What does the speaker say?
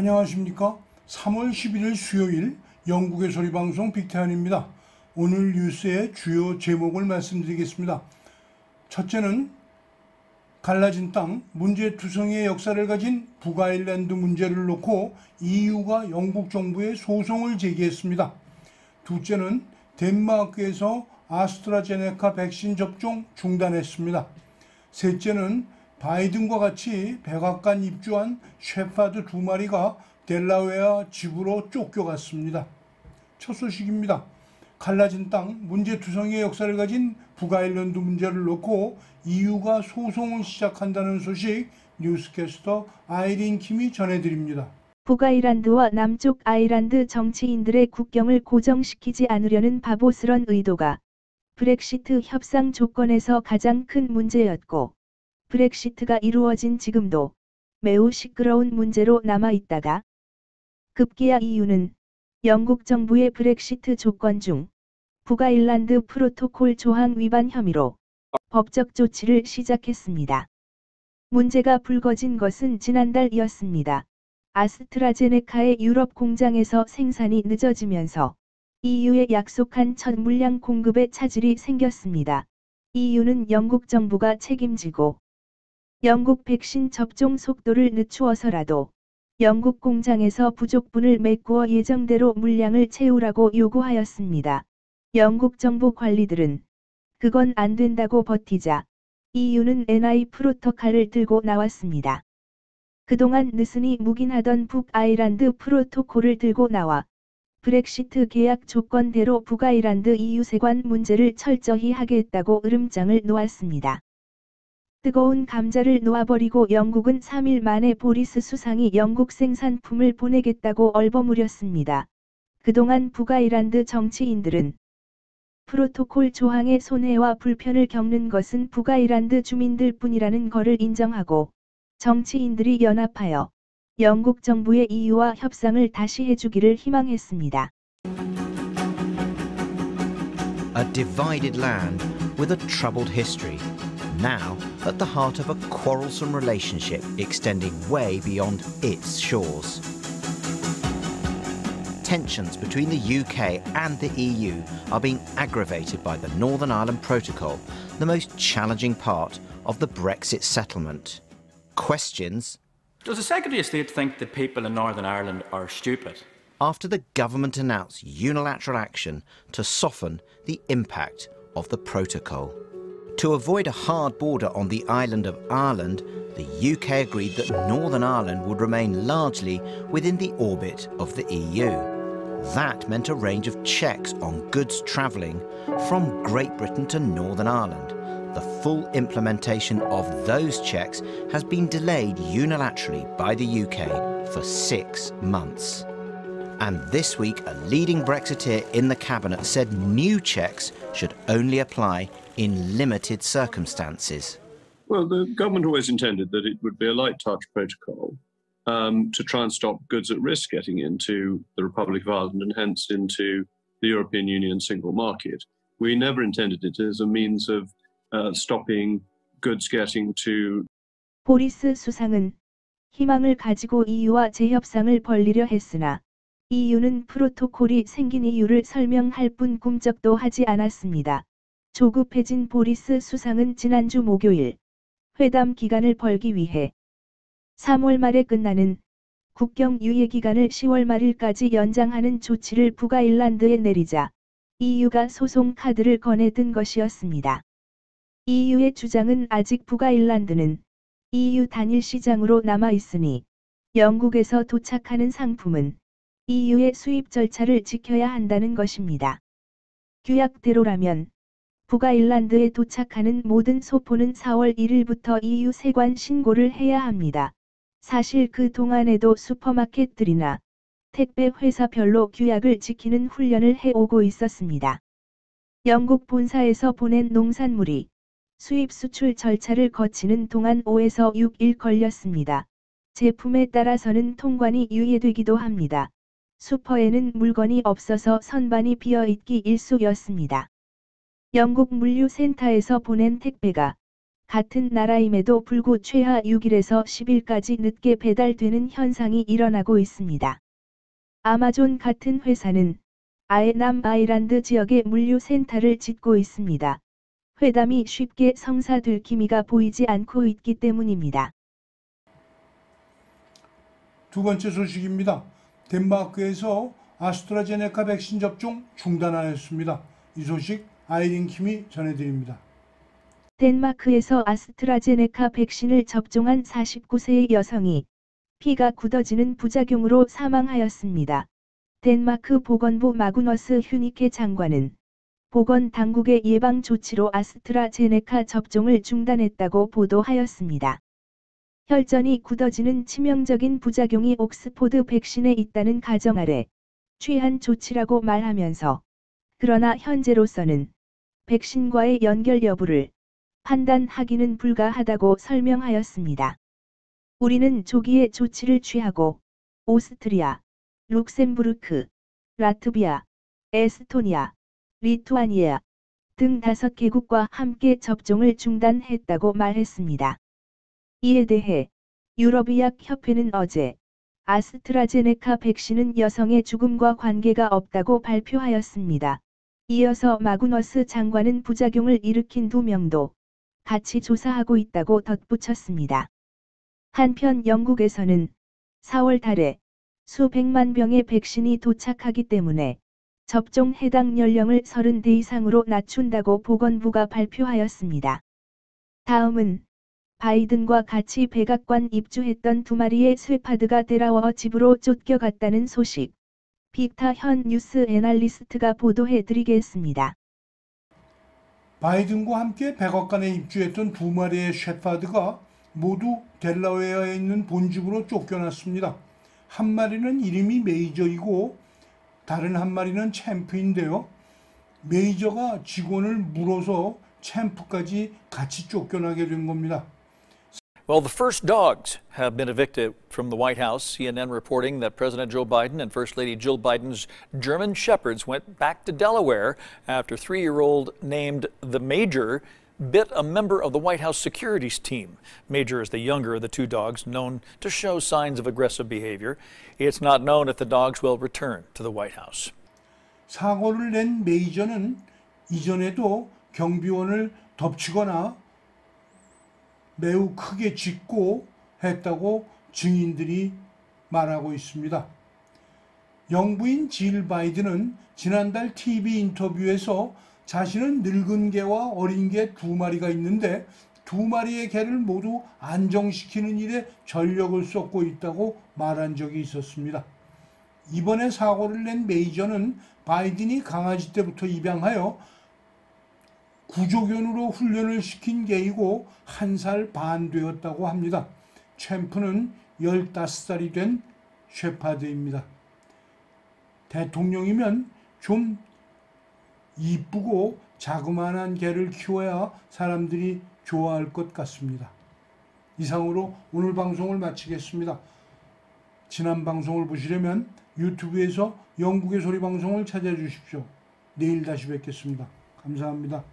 안녕하십니까? 3월 11일 수요일 영국의 소리방송 빅태현입니다. 오늘 뉴스의 주요 제목을 말씀드리겠습니다. 첫째는 갈라진 땅, 문제투성이의 역사를 가진 북아일랜드 문제를 놓고 EU가 영국 정부에 소송을 제기했습니다. 둘째는 덴마크에서 아스트라제네카 백신 접종 중단했습니다. 셋째는 바이든과 같이 백악관 입주한 셰파드 2마리가 델라웨어 집으로 쫓겨갔습니다. 첫 소식입니다. 갈라진 땅, 문제투성이의 역사를 가진 북아일랜드 문제를 놓고 EU가 소송을 시작한다는 소식 뉴스캐스터 아이린 킴이 전해드립니다. 북아일랜드와 남쪽 아일랜드 정치인들의 국경을 고정시키지 않으려는 바보스런 의도가 브렉시트 협상 조건에서 가장 큰 문제였고, 브렉시트가 이루어진 지금도 매우 시끄러운 문제로 남아있다가 급기야 EU는 영국 정부의 브렉시트 조건 중 북아일랜드 프로토콜 조항 위반 혐의로 법적 조치를 시작했습니다. 문제가 불거진 것은 지난달이었습니다. 아스트라제네카의 유럽 공장에서 생산이 늦어지면서 EU에 약속한 첫 물량 공급에 차질이 생겼습니다. EU는 영국 정부가 책임지고 영국 백신 접종 속도를 늦추어서라도 영국 공장에서 부족분을 메꾸어 예정대로 물량을 채우라고 요구하였습니다. 영국 정부 관리들은 그건 안 된다고 버티자 EU는 NI 프로토콜을 들고 나왔습니다. 그동안 느슨히 묵인하던 북아일랜드 프로토콜을 들고 나와 브렉시트 계약 조건대로 북아일랜드 EU 세관 문제를 철저히 하겠다고 으름장을 놓았습니다. 뜨거운 감자를 놓아버리고 영국은 3일 만에 보리스 수상이 영국 생산품을 보내겠다고 얼버무렸습니다. 그동안 북아일랜드 정치인들은 프로토콜 조항의 손해와 불편을 겪는 것은 북아일랜드 주민들 뿐이라는 것을 인정하고 정치인들이 연합하여 영국 정부의 EU와 협상을 다시 해주기를 희망했습니다. A divided land with a troubled history. Now at the heart of a quarrelsome relationship extending way beyond its shores. Tensions between the UK and the EU are being aggravated by the Northern Ireland Protocol, the most challenging part of the Brexit settlement. Questions. Does the Secretary of State think that people in Northern Ireland are stupid? After the government announced unilateral action to soften the impact of the protocol. To avoid a hard border on the island of Ireland, the UK agreed that Northern Ireland would remain largely within the orbit of the EU. That meant a range of checks on goods travelling from Great Britain to Northern Ireland. The full implementation of those checks has been delayed unilaterally by the UK for 6 months. And this week, a leading Brexiteer in the cabinet said new checks should only apply in limited circumstances. Well, the government always intended that it would be a light touch protocol to try and stop goods at risk getting into the Republic of Ireland and hence into the European Union single market. We never intended it as a means of stopping goods getting to. 보리스 수상은 희망을 가지고 EU와 재협상을 벌리려 했으나 EU는 프로토콜이 생긴 이유를 설명할 뿐 꿈쩍도 하지 않았습니다. 조급해진 보리스 수상은 지난주 목요일 회담 기간을 벌기 위해 3월 말에 끝나는 국경 유예 기간을 10월 말일까지 연장하는 조치를 북아일랜드에 내리자 EU가 소송 카드를 꺼내든 것이었습니다. EU의 주장은 아직 북아일랜드는 EU 단일 시장으로 남아있으니 영국에서 도착하는 상품은 EU의 수입 절차를 지켜야 한다는 것입니다. 규약대로라면 북아일랜드에 도착하는 모든 소포는 4월 1일부터 EU 세관 신고를 해야 합니다. 사실 그 동안에도 슈퍼마켓들이나 택배 회사별로 규약을 지키는 훈련을 해오고 있었습니다. 영국 본사에서 보낸 농산물이 수입 수출 절차를 거치는 동안 5에서 6일 걸렸습니다. 제품에 따라서는 통관이 유예되기도 합니다. 슈퍼에는 물건이 없어서 선반이 비어있기 일쑤였습니다. 영국 물류센터에서 보낸 택배가 같은 나라임에도 불구 최하 6일에서 10일까지 늦게 배달되는 현상이 일어나고 있습니다. 아마존 같은 회사는 아예 남아일랜드 지역에 물류센터를 짓고 있습니다. 회담이 쉽게 성사될 기미가 보이지 않고 있기 때문입니다. 두 번째 소식입니다. 덴마크에서 아스트라제네카 백신 접종 중단하였습니다. 이 소식 아이린 킴이 전해드립니다. 덴마크에서 아스트라제네카 백신을 접종한 49세의 여성이 피가 굳어지는 부작용으로 사망하였습니다. 덴마크 보건부 마구너스 휴니케 장관은 보건 당국의 예방 조치로 아스트라제네카 접종을 중단했다고 보도하였습니다. 혈전이 굳어지는 치명적인 부작용이 옥스포드 백신에 있다는 가정 아래 취한 조치라고 말하면서 그러나 현재로서는 백신과의 연결 여부를 판단하기는 불가하다고 설명하였습니다. 우리는 조기에 조치를 취하고 오스트리아, 룩셈부르크, 라트비아, 에스토니아, 리투아니아 등 5개국과 함께 접종을 중단했다고 말했습니다. 이에 대해 유럽의학협회는 어제 아스트라제네카 백신은 여성의 죽음과 관계가 없다고 발표하였습니다. 이어서 마구너스 장관은 부작용을 일으킨 2명도 같이 조사하고 있다고 덧붙였습니다. 한편 영국에서는 4월 달에 수백만 병의 백신이 도착하기 때문에 접종 해당 연령을 30대 이상으로 낮춘다고 보건부가 발표하였습니다. 다음은 바이든과 같이 백악관 입주했던 2마리의 쇠파드가 데라워 집으로 쫓겨갔다는 소식. 빅타 현 뉴스 애널리스트가 보도해 드리겠습니다. 바이든과 함께 백악관에 입주했던 2마리의 셰파드가 모두 델라웨어에 있는 본집으로 쫓겨났습니다. 한 마리는 이름이 메이저이고 다른 한 마리는 챔프인데요. 메이저가 직원을 물어서 챔프까지 같이 쫓겨나게 된 겁니다. Well, the first dogs have been evicted from the White House. CNN reporting that President Joe Biden and First Lady Jill Biden's German Shepherds went back to Delaware after 3-year-old named the Major bit a member of the White House securities team. Major is the younger of the 2 dogs, known to show signs of aggressive behavior. It's not known if the dogs will return to the White House. 사고를 낸 메이저는 이전에도 경비원을 덮치거나 매우 크게 짖고 했다고 증인들이 말하고 있습니다. 영부인 질 바이든은 지난달 TV 인터뷰에서 자신은 늙은 개와 어린 개 2마리가 있는데 2마리의 개를 모두 안정시키는 일에 전력을 쏟고 있다고 말한 적이 있었습니다. 이번에 사고를 낸 메이저는 바이든이 강아지 때부터 입양하여 구조견으로 훈련을 시킨 개이고 1살 반 되었다고 합니다. 챔프는 15살이 된 셰파드입니다. 대통령이면 좀 이쁘고 자그마한 개를 키워야 사람들이 좋아할 것 같습니다. 이상으로 오늘 방송을 마치겠습니다. 지난 방송을 보시려면 유튜브에서 영국의 소리 방송을 찾아주십시오. 내일 다시 뵙겠습니다. 감사합니다.